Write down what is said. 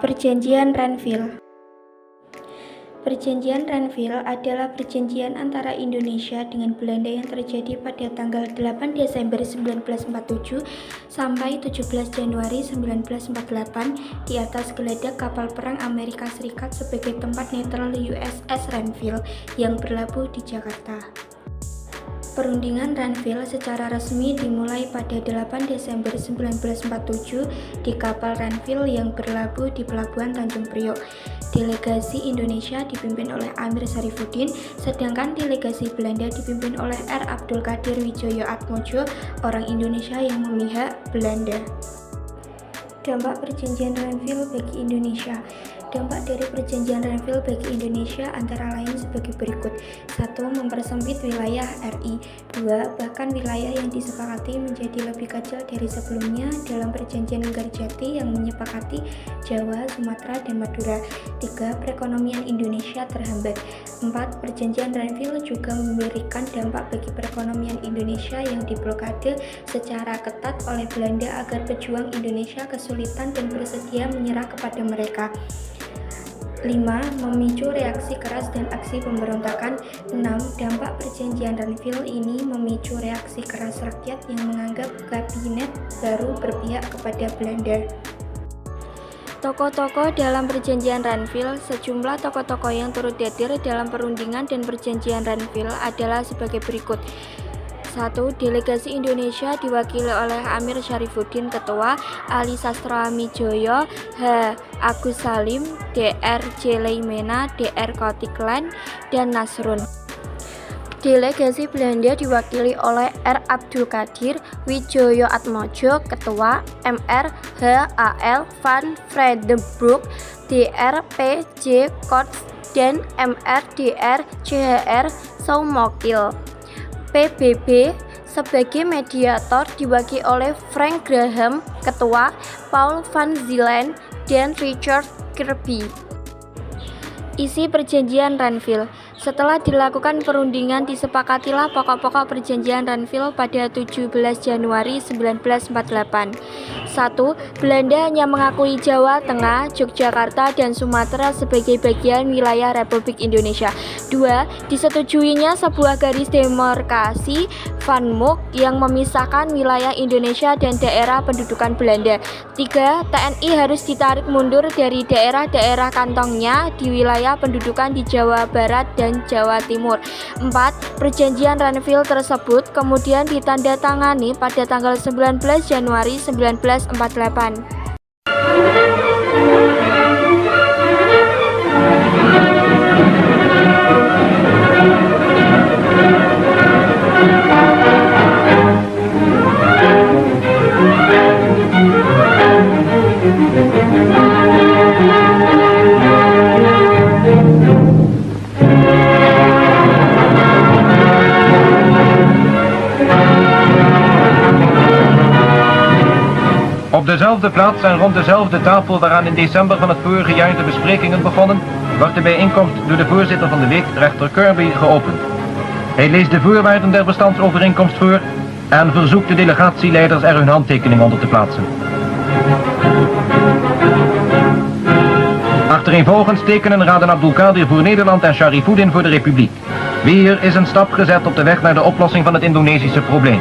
Perjanjian Renville. Perjanjian Renville adalah perjanjian antara Indonesia dengan Belanda yang terjadi pada tanggal 8 Desember 1947 sampai 17 Januari 1948 di atas geladak kapal perang Amerika Serikat sebagai tempat netral USS Renville yang berlabuh di Jakarta. Perundingan Renville secara resmi dimulai pada 8 Desember 1947 di kapal Renville yang berlabuh di Pelabuhan Tanjung Priok. Delegasi Indonesia dipimpin oleh Amir Syarifuddin, sedangkan delegasi Belanda dipimpin oleh R. Abdul Qadir Widjoyo Atmojo, orang Indonesia yang memihak Belanda. Dampak Perjanjian Renville bagi Indonesia. Dampak dari Perjanjian Renville bagi Indonesia antara lain sebagai berikut. 1. Mempersempit wilayah RI. 2. Bahkan wilayah yang disepakati menjadi lebih kecil dari sebelumnya dalam Perjanjian Linggarjati yang menyepakati Jawa, Sumatera, dan Madura. 3. Perekonomian Indonesia terhambat. 4. Perjanjian Renville juga memberikan dampak bagi perekonomian Indonesia yang diblokade secara ketat oleh Belanda agar pejuang Indonesia kesulitan dan bersedia menyerah kepada mereka. 5. Memicu reaksi keras dan aksi pemberontakan. 6. Dampak Perjanjian Renville ini memicu reaksi keras rakyat yang menganggap kabinet baru berpihak kepada Belanda. Tokoh-tokoh dalam Perjanjian Renville. Sejumlah tokoh-tokoh yang turut hadir dalam perundingan dan Perjanjian Renville adalah sebagai berikut. 1. Delegasi Indonesia diwakili oleh Amir Syarifuddin Ketua, Ali Sastroamidjojo, H. Agus Salim, Dr. J. Leimena, Dr. Kotiklen, dan Nasrun. Delegasi Belanda diwakili oleh R. Abdul Qadir Widjoyo Atmojo Ketua, Mr. H. A. L. van Vredenburg, Dr. P. J. Korts, dan Mr. Dr. CHR Soumokil. PBB sebagai mediator diwakili oleh Frank Graham Ketua, Paul van Zielen, dan Richard Kirby. Isi Perjanjian Renville. Setelah dilakukan perundingan, disepakatilah pokok-pokok Perjanjian Renville pada 17 Januari 1948. 1. Belanda hanya mengakui Jawa Tengah, Yogyakarta, dan Sumatera sebagai bagian wilayah Republik Indonesia. 2. Disetujuinya sebuah garis demarkasi Van Mook yang memisahkan wilayah Indonesia dan daerah pendudukan Belanda. 3. TNI harus ditarik mundur dari daerah-daerah kantongnya di wilayah pendudukan di Jawa Barat dan Jawa Timur. 4. Perjanjian Renville tersebut kemudian ditandatangani pada tanggal 19 Januari 1948. Op dezelfde plaats en rond dezelfde tafel waaraan in december van het vorige jaar de besprekingen begonnen, wordt de bijeenkomst door de voorzitter van de week, rechter Kirby, geopend. Hij leest de voorwaarden der bestandsovereenkomst voor en verzoekt de delegatieleiders er hun handtekening onder te plaatsen. Achtereenvolgens tekenen Raden Abdul Qadir voor Nederland en Syarifuddin voor de Republiek. Weer is een stap gezet op de weg naar de oplossing van het Indonesische probleem.